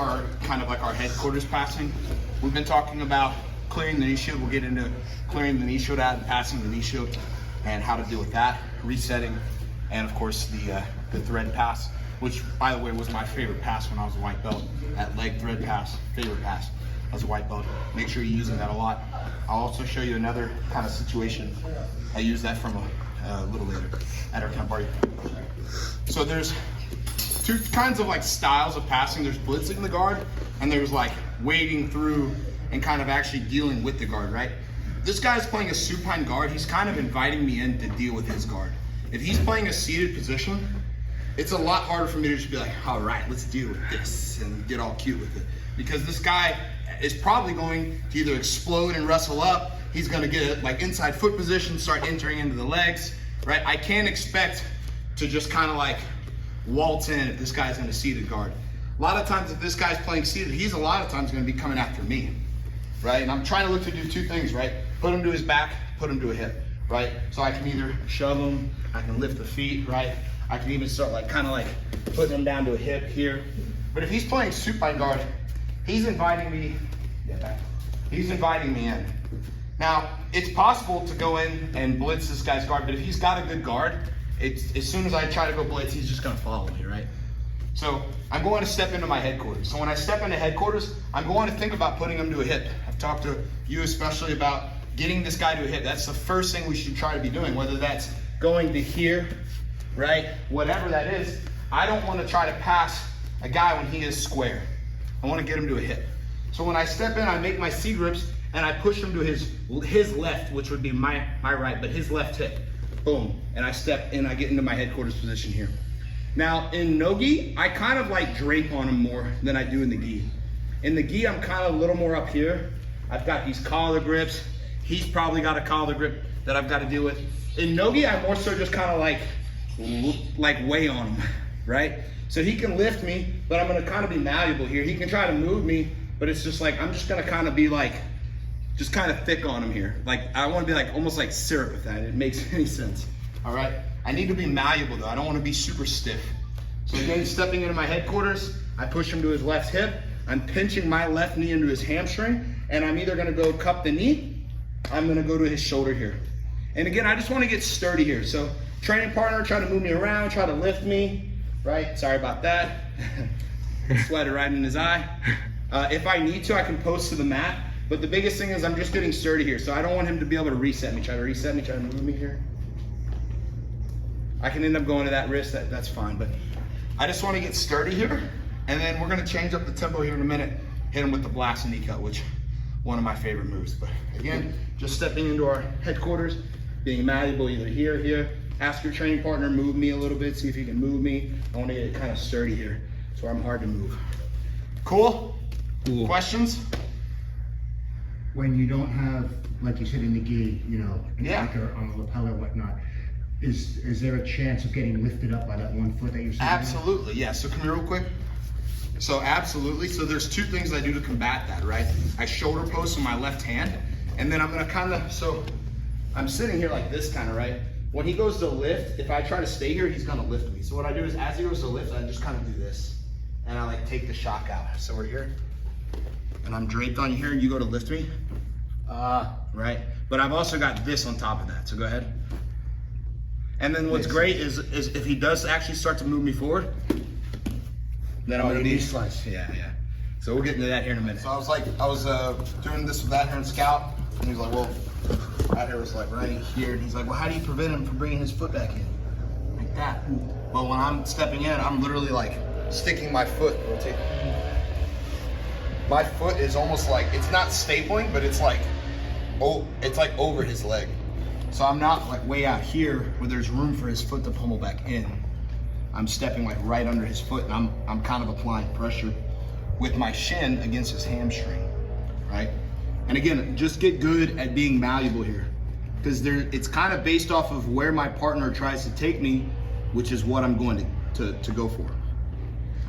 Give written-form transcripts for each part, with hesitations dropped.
our kind of like our headquarters passing. We've been talking about clearing the knee shield. We'll get into clearing the knee shield out and passing the knee shield and how to deal with that, resetting, and of course the thread pass, which by the way was my favorite pass when I was a white belt. That leg thread pass, favorite pass as a white belt. Make sure you're using that a lot. I'll also show you another kind of situation. I use that from a little later at our camp party. So there's two kinds of like styles of passing. There's blitzing the guard, and there's like wading through and kind of actually dealing with the guard, right? This guy's playing a supine guard. He's kind of inviting me in to deal with his guard. If he's playing a seated position, it's a lot harder for me to just be like, all right, let's deal with this and get all cute with it. Because this guy is probably going to either explode and wrestle up, he's gonna get like inside foot position, start entering into the legs, right? I can't expect to just kind of like waltz in if this guy's in a seated guard. A lot of times if this guy's playing seated, he's a lot of times gonna be coming after me, right? And I'm trying to look to do two things, right? Put him to his back, put him to a hip, right? So I can either shove him, I can lift the feet, right? I can even start like kind of like putting him down to a hip here. But if he's playing supine guard, he's inviting me, he's inviting me in. Now, it's possible to go in and blitz this guy's guard, but if he's got a good guard, as soon as I try to go blitz, he's just gonna follow me, right? So I'm going to step into my headquarters. So when I step into headquarters, I'm going to think about putting him to a hip. I've talked to you especially about getting this guy to a hip. That's the first thing we should try to be doing, whether that's going to here, right? Whatever that is, I don't want to try to pass a guy when he is square. I want to get him to a hip. So when I step in, I make my C grips and I push him to his left, which would be my right, but his left hip. Boom. And I step in, I get into my headquarters position here. Now in no gi, I kind of like drape on him more than I do in the gi. In the gi, I'm kind of a little more up here. I've got these collar grips. He's probably got a collar grip that I've got to deal with. In no gi, I'm more so just kind of like weigh on him, right? So he can lift me, but I'm gonna kind of be malleable here. He can try to move me, but it's just like, I'm just gonna kind of be like, just kind of thick on him here. Like, I wanna be like, almost like syrup if that it makes any sense, all right? I need to be malleable though. I don't wanna be super stiff. So again, stepping into my headquarters, I push him to his left hip. I'm pinching my left knee into his hamstring, and I'm either gonna go cup the knee, I'm gonna go to his shoulder here. And again, I just wanna get sturdy here. So training partner, try to move me around, try to lift me, right? Sorry about that. Sweater right in his eye. If I need to, I can post to the mat. But the biggest thing is I'm just getting sturdy here. So I don't want him to be able to reset me. Try to reset me, try to move me here. I can end up going to that wrist, that's fine. But I just want to get sturdy here. And then we're going to change up the tempo here in a minute. Hit him with the blast and knee cut, which one of my favorite moves. But again, just stepping into our headquarters, being malleable either here or here. Ask your training partner, move me a little bit, see if he can move me. I want to get kind of sturdy here, so I'm hard to move. Cool? Cool. Questions? When you don't have, like you said in the gi, you know, an anchor on the lapel or whatnot, is there a chance of getting lifted up by that one foot that you're saying? Absolutely, yeah. So come here real quick. So absolutely, so there's two things I do to combat that, right? I shoulder post with my left hand, and then I'm gonna kind of, so I'm sitting here like this kind of, right? When he goes to lift, if I try to stay here, he's gonna lift me. So what I do is as he goes to lift, I just kind of do this. And I like take the shock out. So we're here, and I'm draped on you here, and you go to lift me, right? But I've also got this on top of that, so go ahead. And then what's great is if he does actually start to move me forward, then I'm gonna need slice. Yeah. So we'll get into that here in a minute. So I was doing this with that here in Scout, and he's like, well, right here was like right here, and he's like, well, how do you prevent him from bringing his foot back in? Like that. Well, when I'm stepping in, I'm literally like sticking my foot, rotate. My foot is almost like, it's not stapling, but it's like over his leg. So I'm not like way out here where there's room for his foot to pummel back in. I'm stepping like right under his foot, and I'm kind of applying pressure with my shin against his hamstring, right? And again, just get good at being malleable here, because it's kind of based off of where my partner tries to take me, which is what I'm going to go for.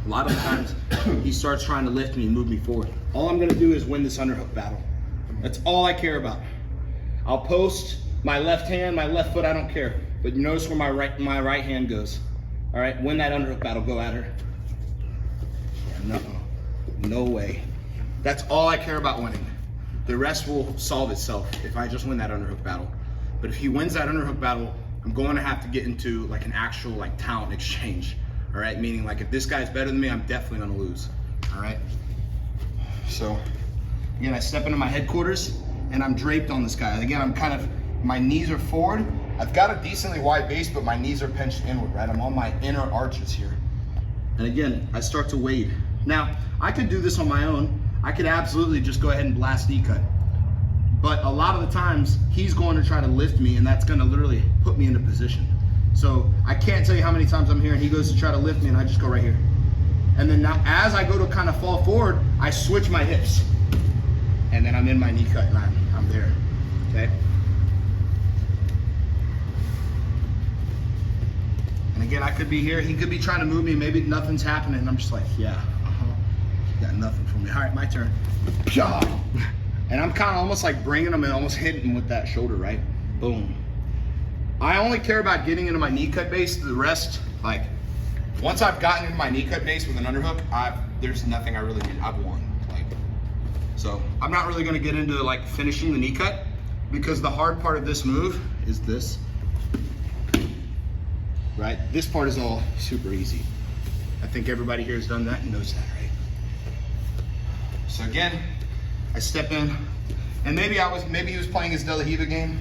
A lot of times he starts trying to lift me and move me forward. All I'm gonna do is win this underhook battle. That's all I care about. I'll post my left hand, my left foot, I don't care. But notice where my right hand goes. All right, win that underhook battle, go at her. Yeah, No way. That's all I care about winning. The rest will solve itself if I just win that underhook battle. But if he wins that underhook battle, I'm going to have to get into like an actual like talent exchange. All right, meaning like if this guy's better than me, I'm definitely gonna lose. All right. So again, I step into my headquarters and I'm draped on this guy. Again, I'm kind of, my knees are forward. I've got a decently wide base, but my knees are pinched inward, right? I'm on my inner arches here. And again, I start to wade. Now, I could do this on my own. I could absolutely just go ahead and blast knee cut. But a lot of the times, he's going to try to lift me, and that's gonna literally put me into position. So I can't tell you how many times I'm here and he goes to try to lift me and I just go right here. And then now, as I go to kind of fall forward, I switch my hips. And then I'm in my knee cut and I'm there, okay? And again, I could be here, he could be trying to move me, maybe nothing's happening, and I'm just like, yeah, got nothing for me. All right, my turn. And I'm kind of almost like bringing him and almost hitting him with that shoulder, right? Boom. I only care about getting into my knee cut base. The rest, like, once I've gotten into my knee cut base with an underhook, there's nothing I really need. I've won. Like, so I'm not really gonna get into like finishing the knee cut because the hard part of this move is this. Right? This part is all super easy. I think everybody here has done that and knows that, right? So again, I step in, and maybe he was playing his De La Riva game,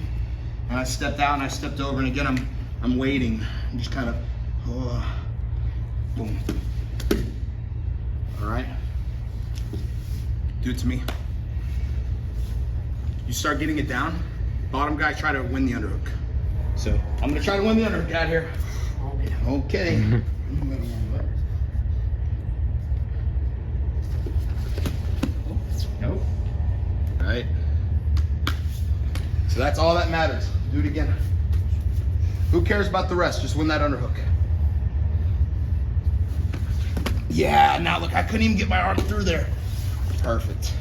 and I stepped out and I stepped over, and again I'm waiting. I'm just kind of, boom. All right. Do it to me. You start getting it down. Bottom guy try to win the underhook. So I'm gonna try to win the underhook out here. Okay. Nope. All right. So that's all that matters. Do it again. Who cares about the rest? Just win that underhook. Yeah, now look, I couldn't even get my arm through there. Perfect.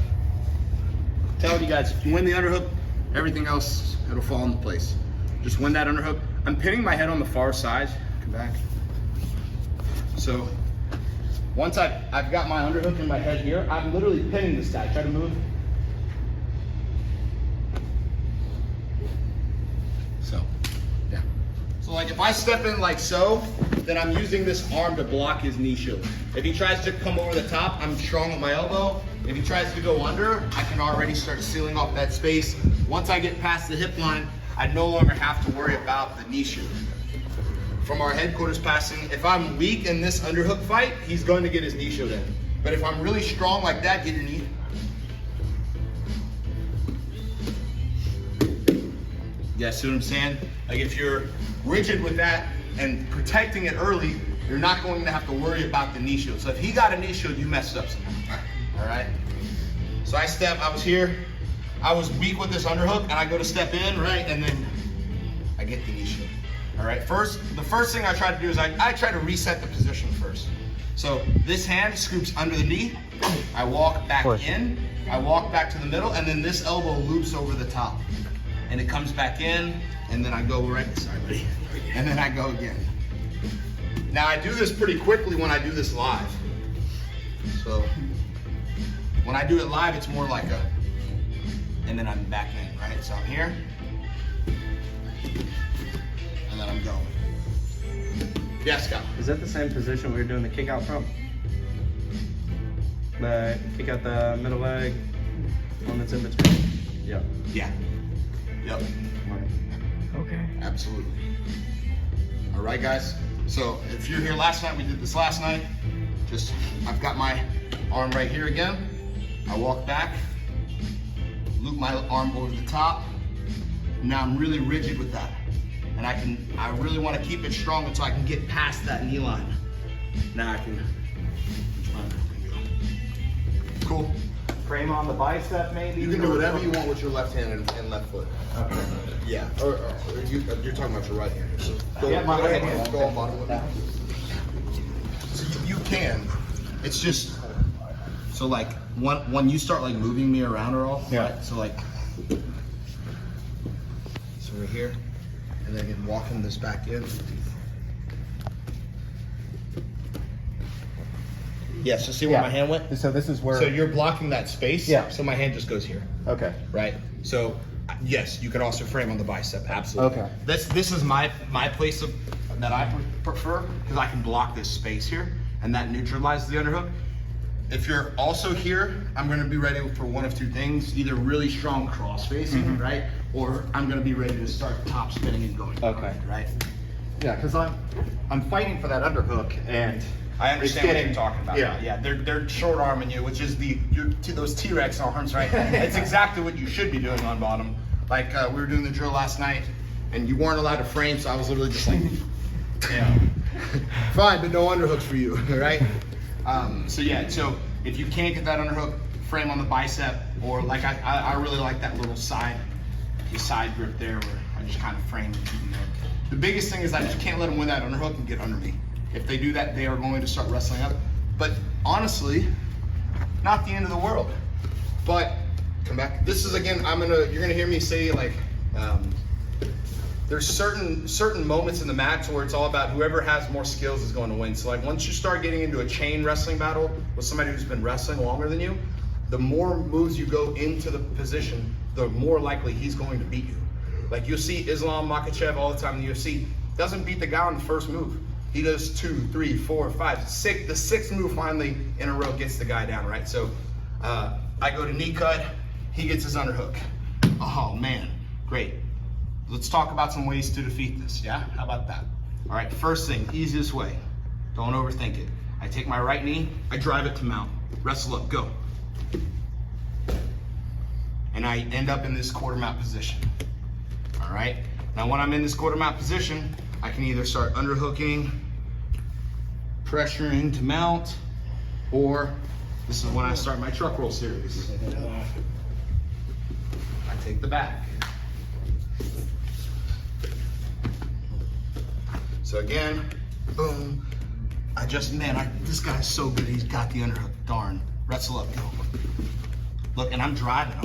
Telling you guys, if you win the underhook, everything else, it'll fall into place. Just win that underhook. I'm pinning my head on the far side. Come back. So once I've got my underhook in my head here, I'm literally pinning this guy. Try to move. So, yeah. So like if I step in like so, then I'm using this arm to block his knee shield. If he tries to come over the top, I'm strong with my elbow. If he tries to go under, I can already start sealing off that space. Once I get past the hip line, I no longer have to worry about the knee shield. From our headquarters passing, if I'm weak in this underhook fight, he's going to get his knee shield in. But if I'm really strong like that, get your knee. Yeah, see what I'm saying? Like if you're rigid with that and protecting it early, you're not going to have to worry about the knee shield. So if he got a knee shield, you messed up somehow. All right? So I was here, I was weak with this underhook, and I go to step in, right? And then I get the knee shield. All right, the first thing I try to do is I try to reset the position first. So this hand scoops under the knee, I walk back in, I walk back to the middle, and then this elbow loops over the top. And it comes back in, and then I go right, sorry buddy, and then I go again. Now I do this pretty quickly when I do this live. So when I do it live, it's more like a, and then I'm back in, right? So I'm here, and then I'm going. Yeah, Scott. Is that the same position we were doing the kick out from? The kick out the middle leg, one that's in between? Yeah. Yeah. Yep. Okay. Absolutely. All right, guys. So if you're here last night, we did this last night. Just, I've got my arm right here again. I walk back, loop my arm over the top. Now I'm really rigid with that. And I really want to keep it strong until I can get past that knee line. Now I can, cool. Frame on the bicep maybe? You can do whatever you want with your left hand and left foot. Okay. Yeah, or you're talking about your right hand. So go, Yeah, my go right ahead, hand. go on bottom with me. So you can. It's just so like when you start like moving me around or all. Yeah. Right? So like so we're here, and then again walking this back in. Yes, so see where Yeah. my hand went? So this is where. So you're blocking that space. Yeah. So my hand just goes here, Okay. right? So yes, you can also frame on the bicep, absolutely. Okay. This is my place that I prefer because I can block this space here and that neutralizes the underhook. If you're also here, I'm gonna be ready for one of two things, either really strong cross facing, right? Or I'm gonna be ready to start top spinning and going. Okay. Right? Yeah, because I'm fighting for that underhook, and I understand what getting- you're talking about. yeah. Yeah, they're short arming you, which is those T-Rex arms, right? It's exactly what you should be doing on bottom. Like we were doing the drill last night, and you weren't allowed to frame, so I was literally just like, yeah, fine, but no underhooks for you, right? So yeah, so if you can't get that underhook, frame on the bicep, or like I really like that little side grip there, where I just kind of frame and keep them there. The biggest thing is I just can't let them win that underhook and get under me. If they do that, they are going to start wrestling up. But honestly, not the end of the world. But come back. This is again, you're gonna hear me say like, there's certain moments in the match where it's all about whoever has more skills is going to win. So like once you start getting into a chain wrestling battle with somebody who's been wrestling longer than you, the more moves you go into the position, the more likely he's going to beat you. Like you'll see Islam Makhachev all the time in the UFC, doesn't beat the guy on the first move. He does 2, 3, 4, 5, 6. The sixth move finally in a row gets the guy down, right? So I go to knee cut, he gets his underhook. Oh man, great. Let's talk about some ways to defeat this, yeah? How about that? All right, first thing, easiest way. Don't overthink it. I take my right knee, I drive it to mount. Wrestle up, go. And I end up in this quarter mount position. All right, now when I'm in this quarter mount position, I can either start underhooking, pressuring to mount, or this is when I start my truck roll series. I take the back. So again, boom. This guy's so good, he's got the underhook, darn. Wrestle up, go. Look, and I'm driving.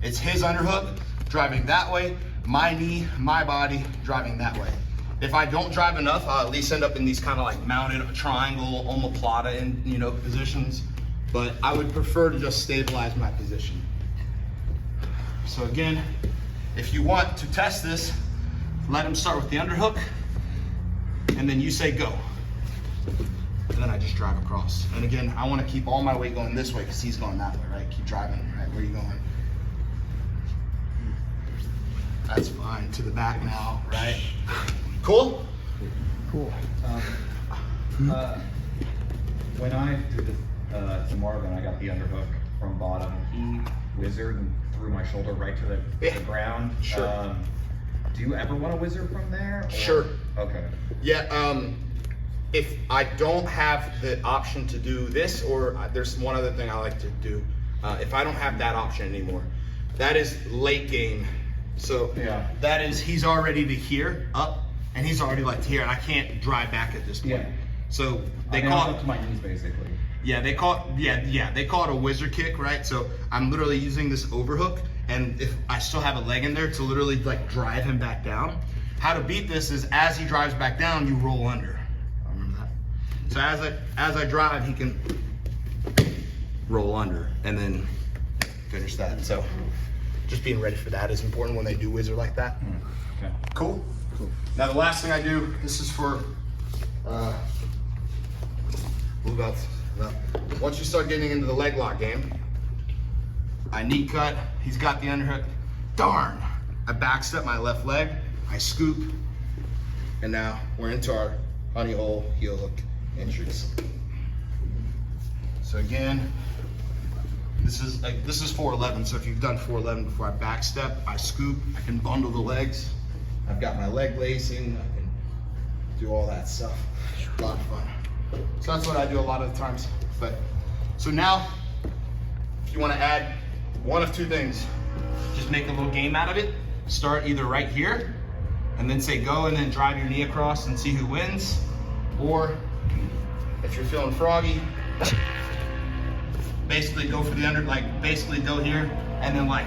It's his underhook, driving that way, my knee, my body, driving that way. If I don't drive enough, I'll at least end up in these kind of like mounted triangle, omoplata in positions. But I would prefer to just stabilize my position. So again, if you want to test this, let him start with the underhook, and then you say go. And then I just drive across. And again, I want to keep all my weight going this way because he's going that way, right? Keep driving, right? Where are you going? That's fine. To the back now, right? Cool? Cool. When I did this to Marvin, I got the underhook from bottom. He whizzered and threw my shoulder right to the ground. Sure. Do you ever want to whizzer from there? Or? Sure. Okay. Yeah, if I don't have the option to do this, or there's one other thing I like to do, if I don't have that option anymore, that is late game. So Yeah. that is, he's already to here, up, and he's already like to here, and I can't drive back at this point. Yeah. So they I call up to my knees basically. Yeah, they call it a whizzer kick, right? So I'm literally using this overhook, and if I still have a leg in there to literally like drive him back down. How to beat this is as he drives back down, you roll under. I remember that. So as I drive, he can roll under and then finish that. So just being ready for that is important when they do whizzer like that. Okay. Cool? Cool. Now the last thing I do, this is for move out. Once you start getting into the leg lock game, I knee cut, he's got the underhook. Darn! I backstep my left leg, I scoop, and now we're into our honey hole heel hook entries. So again, this is 411. So if you've done 411 before, I backstep, I scoop, I can bundle the legs. I've got my leg lacing, I can do all that stuff. A lot of fun. So that's what I do a lot of the times. But so now, if you want to add one of two things, just make a little game out of it. Start either right here, and then say go, and then drive your knee across and see who wins. Or if you're feeling froggy, basically go for the basically go here, and then like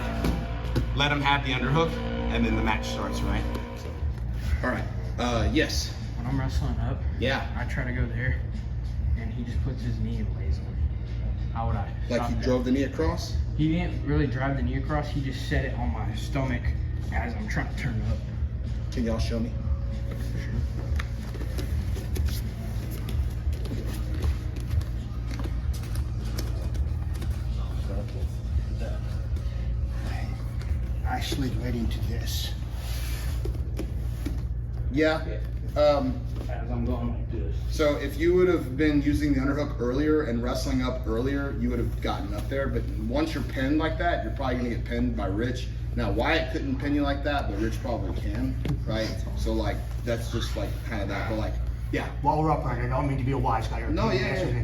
let him have the underhook, and then the match starts, right? So, all right. Yes. When I'm wrestling up, Yeah. I try to go there. he just puts his knee and lays on it. How would I? Like stop he that? drove the knee across? He didn't really drive the knee across. He just set it on my stomach as I'm trying to turn up. Can y'all show me? I slid right into this. Yeah. As I'm going like this. So if you would have been using the underhook earlier and wrestling up earlier, you would have gotten up there. But once you're pinned like that, you're probably gonna get pinned by Rich. Now Wyatt couldn't pin you like that, but Rich probably can, right? So like that's just like kind of that. But like, yeah. While we're up right, I don't mean to be a wise guy. Or No, yeah.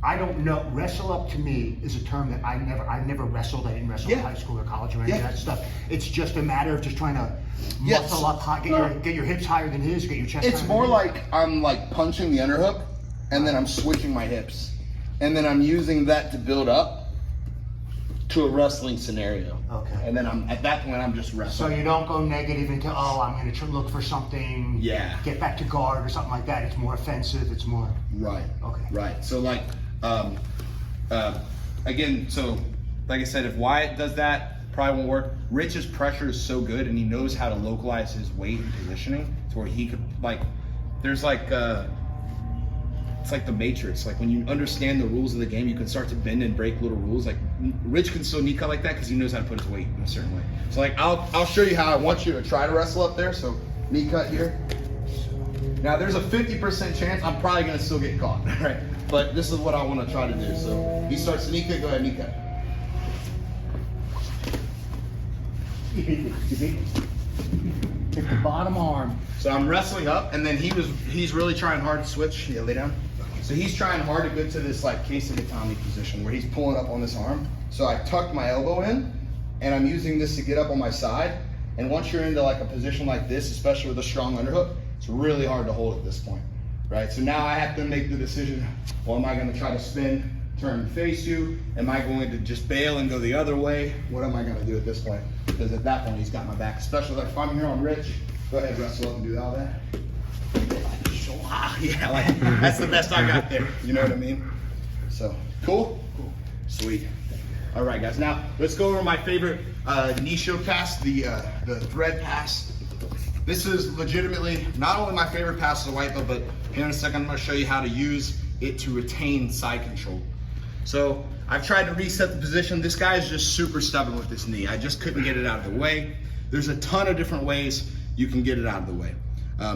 I don't know. Wrestle up to me is a term that I never wrestled. I didn't wrestle in high school or college or any of that stuff. It's just a matter of just trying to muscle up high, get your hips higher than his, get your chest. It's more like I'm like punching the underhook, and then I'm switching my hips, and then I'm using that to build up to a wrestling scenario. Okay. And then I'm at that point I'm just So wrestling. you don't go negative into, oh, I'm going to look for something. Yeah. Get back to guard or something like that. It's more offensive. It's more. Right. Okay. Right. So like, again, so like I said, if Wyatt does that, probably won't work. Rich's pressure is so good, and he knows how to localize his weight and positioning to where he could like. There's like, it's like the Matrix. Like when you understand the rules of the game, you can start to bend and break little rules. Like Rich can still knee cut like that because he knows how to put his weight in a certain way. So like I'll show you how I want you to try to wrestle up there. So knee cut here. Now there's a 50% chance I'm probably gonna still get caught, right? But this is what I want to try to do. So he starts to knee cut, go ahead, knee cut. Hit the bottom arm. So I'm wrestling up, and then he's really trying hard to switch. Yeah, lay down. So he's trying hard to get to this like Kesa position where he's pulling up on this arm. So I tucked my elbow in, and I'm using this to get up on my side. And once you're into like a position like this, especially with a strong underhook, it's really hard to hold at this point, right? So now I have to make the decision, well, am I gonna try to spin, turn and face you? Am I going to just bail and go the other way? What am I gonna do at this point? Because at that point, he's got my back, especially like if I'm here on Rich, go ahead, wrestle up and do all that. Yeah, like that's the best I got there, you know what I mean? So, cool? Cool. Sweet. All right, guys, now let's go over my favorite knee shield pass, the thread pass. This is legitimately not only my favorite pass as a white belt, but here in a second I'm gonna show you how to use it to retain side control. So I've tried to reset the position. This guy is just super stubborn with this knee. I just couldn't get it out of the way. There's a ton of different ways you can get it out of the way.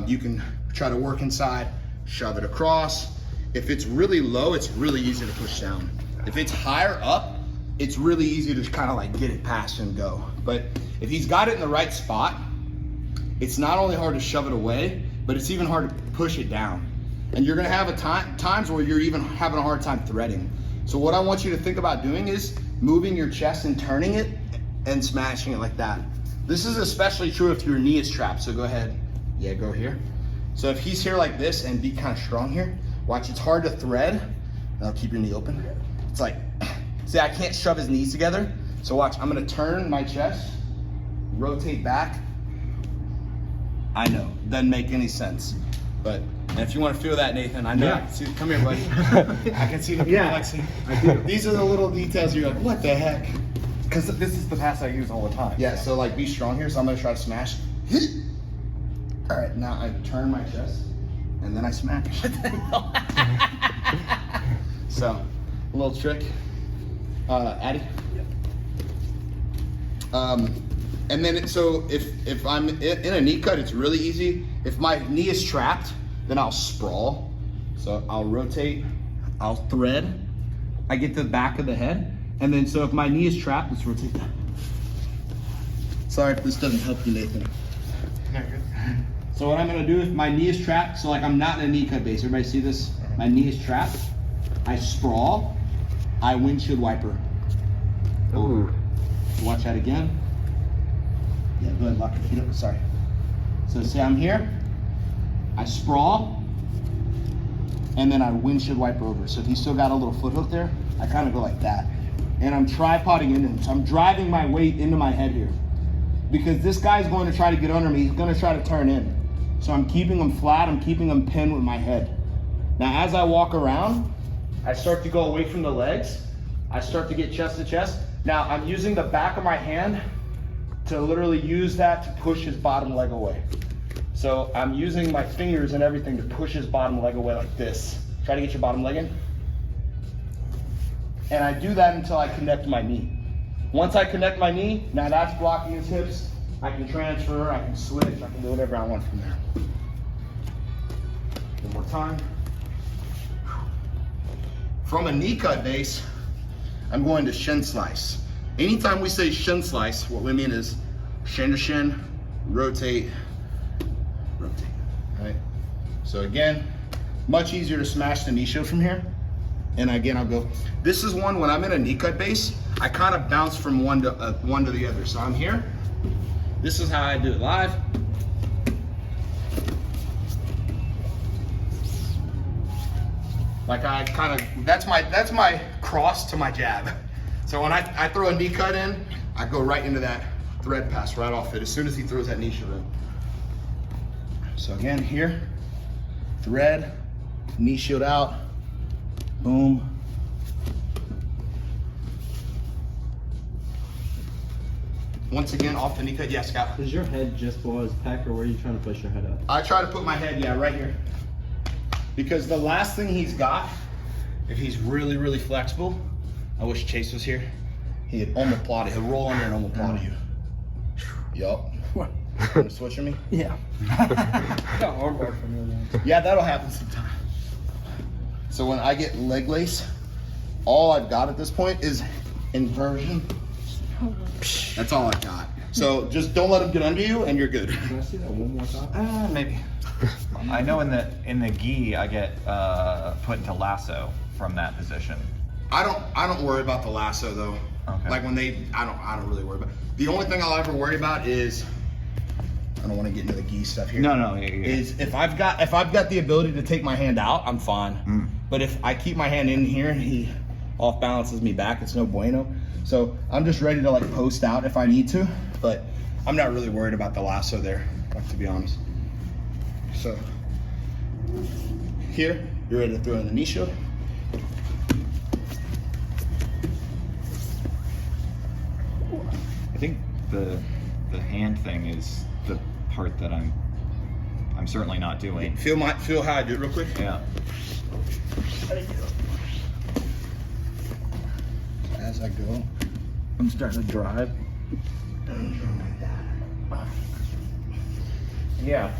You can try to work inside, shove it across. If it's really low, it's really easy to push down. If it's higher up, it's really easy to kind of like get it past and go. But if he's got it in the right spot, it's not only hard to shove it away, but it's even hard to push it down. And you're gonna have times where you're even having a hard time threading. So what I want you to think about doing is moving your chest and turning it and smashing it like that. This is especially true if your knee is trapped, so go ahead. Yeah, go here. So if he's here like this and be kind of strong here, watch, it's hard to thread. Now keep your knee open. It's like, see, I can't shove his knees together. So watch, I'm gonna turn my chest, rotate back. I know, doesn't make any sense. But if you want to feel that, Nathan, I know. Yeah. See, come here, buddy. I can see the complexity. I do. These are the little details you're like, what the heck? Because this is the pass I use all the time. Yeah, so like be strong here. So I'm gonna try to smash. All right, now I turn my chest and then I smash. So, a little trick. Addy? And then, so if I'm in a knee cut, it's really easy. If my knee is trapped, then I'll sprawl. So I'll rotate, I'll thread, I get to the back of the head, and then so if my knee is trapped, let's rotate that. Sorry if this doesn't help you, Nathan. So what I'm gonna do if my knee is trapped, so like I'm not in a knee cut base, everybody see this? My knee is trapped, I sprawl, I windshield wiper. Ooh. Watch that again. Yeah, go ahead, lock your feet up, sorry. So say I'm here, I sprawl, and then I windshield wiper over. So if he's still got a little foot hook there, I kind of go like that. And I'm tripoding into him. So I'm driving my weight into my head here. Because this guy's going to try to get under me, he's going to try to turn in. So I'm keeping him flat, I'm keeping him pinned with my head. Now, as I walk around, I start to go away from the legs. I start to get chest to chest. Now, I'm using the back of my hand to literally use that to push his bottom leg away. So I'm using my fingers and everything to push his bottom leg away like this. Try to get your bottom leg in. And I do that until I connect my knee. Once I connect my knee, now that's blocking his hips. I can transfer, I can switch, I can do whatever I want from there. One more time. From a knee cut base, I'm going to shin slice. Anytime we say shin slice, what we mean is shin to shin, rotate, rotate, right? So again, much easier to smash the knee shield from here. And again, I'll go, this is one, when I'm in a knee cut base, I kind of bounce from one to the other. So I'm here. This is how I do it live. Like I kind of, that's my cross to my jab. So when I throw a knee cut in, I go right into that thread pass right off it as soon as he throws that knee shield in. So again, here, thread, knee shield out, boom. Once again, off the knee cut. Yeah, Scott. Is your head just below his pec, or where are you trying to push your head up? I try to put my head, yeah, right here. Because the last thing he's got, if he's really, really flexible, I wish Chase was here, he'd omoplata, he'll roll under and omoplata you. Yup. Wanna switch with me? Yeah. Got armbar from you. Yeah, that'll happen sometime. So when I get leg lace, all I've got at this point is inversion. That's all I've got. So just don't let him get under you and you're good. Can I see that one more time? Maybe. I know in the gi I get put into lasso from that position. I don't worry about the lasso though. Okay. Like when they, I don't really worry about. The only thing I'll ever worry about is, I don't want to get into the gi stuff here. No, Is if I've got the ability to take my hand out, I'm fine. But if I keep my hand in here and he off balances me back, it's no bueno. So I'm just ready to like post out if I need to, but I'm not really worried about the lasso there, like, to be honest. So here, you're ready to throw in the knee shield. I think the hand thing is the part that I'm certainly not doing. Feel how I do it real quick. Yeah. As I go, I'm starting to drive. Yeah.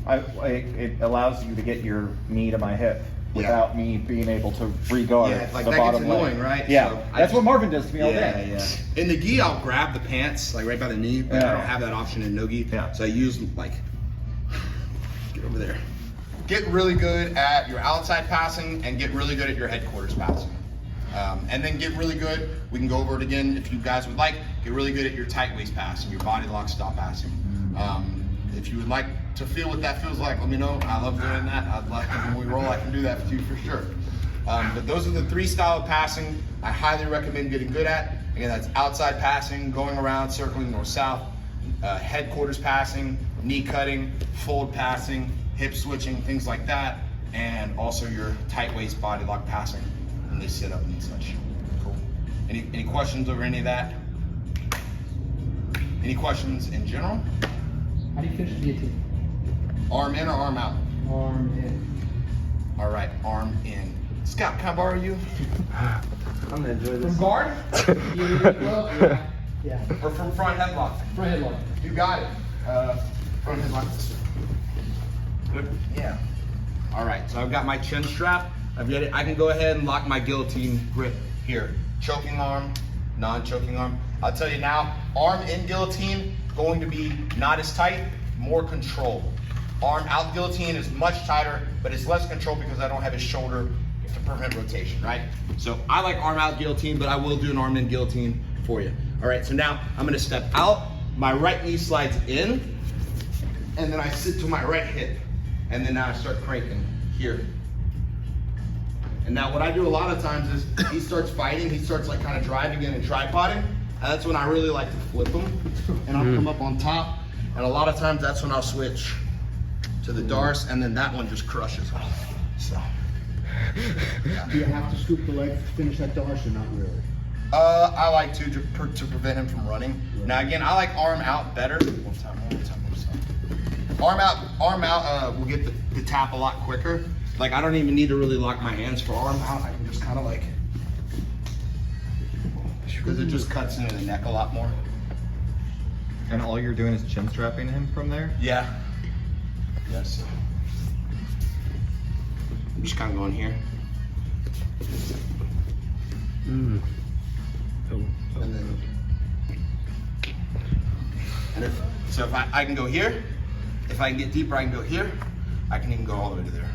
It allows you to get your knee to my hip without me being able to re-guard like the that bottom gets annoying, leg. right? Yeah, So that's what Marvin does to me all day. Yeah. In the gi, I'll grab the pants like right by the knee, but I don't have that option in no gi. Yeah. So I use like, get over there. Get really good at your outside passing and get really good at your headquarters passing. And then get really good, we can go over it again if you guys would like, get really good at your tight waist passing, your body lock stop passing. If you would like to feel what that feels like, let me know. I love doing that. I'd like, when we roll, I can do that for you for sure. But those are the three style of passing I highly recommend getting good at. Again, that's outside passing, going around, circling north-south, headquarters passing, knee cutting, fold passing, hip switching, things like that, and also your tight waist body lock passing when they sit up and such. Cool. Any questions over any of that? Any questions in general? How do you finish the guillotine? Arm in or arm out? Arm in. All right, arm in. Scott, can I borrow you? I'm gonna enjoy this. From guard? Yeah. Or from front headlock? Front headlock. You got it. Front headlock. Good. Yeah. All right, so I've got my chin strap. I've got it. I can go ahead and lock my guillotine grip here. Choking arm, non-choking arm. I'll tell you now, arm in guillotine, going to be not as tight, more control. Arm out guillotine is much tighter, but it's less control because I don't have his shoulder to prevent rotation, right? So I like arm out guillotine, but I will do an arm in guillotine for you. All right, so now I'm gonna step out, my right knee slides in, and then I sit to my right hip. And then now I start cranking here. And now what I do a lot of times is he starts fighting, he starts like kind of driving in and tripoding. And that's when I really like to flip him. And I'll come up on top. And a lot of times that's when I'll switch to the Darce, and then that one just crushes him. So. Do you have to scoop the leg to finish that Darce or not really? I like to prevent him from running. Right. Now again, I like arm out better. One time. Arm out will get the tap a lot quicker. Like I don't even need to really lock my hands for arm out. I can just kind of like, because it just cuts into the neck a lot more. And all you're doing is chin strapping him from there? Yeah. Yes. I'm just kind of going here. And then, so if I can go here, if I can get deeper, I can go here. I can even go all the way to there.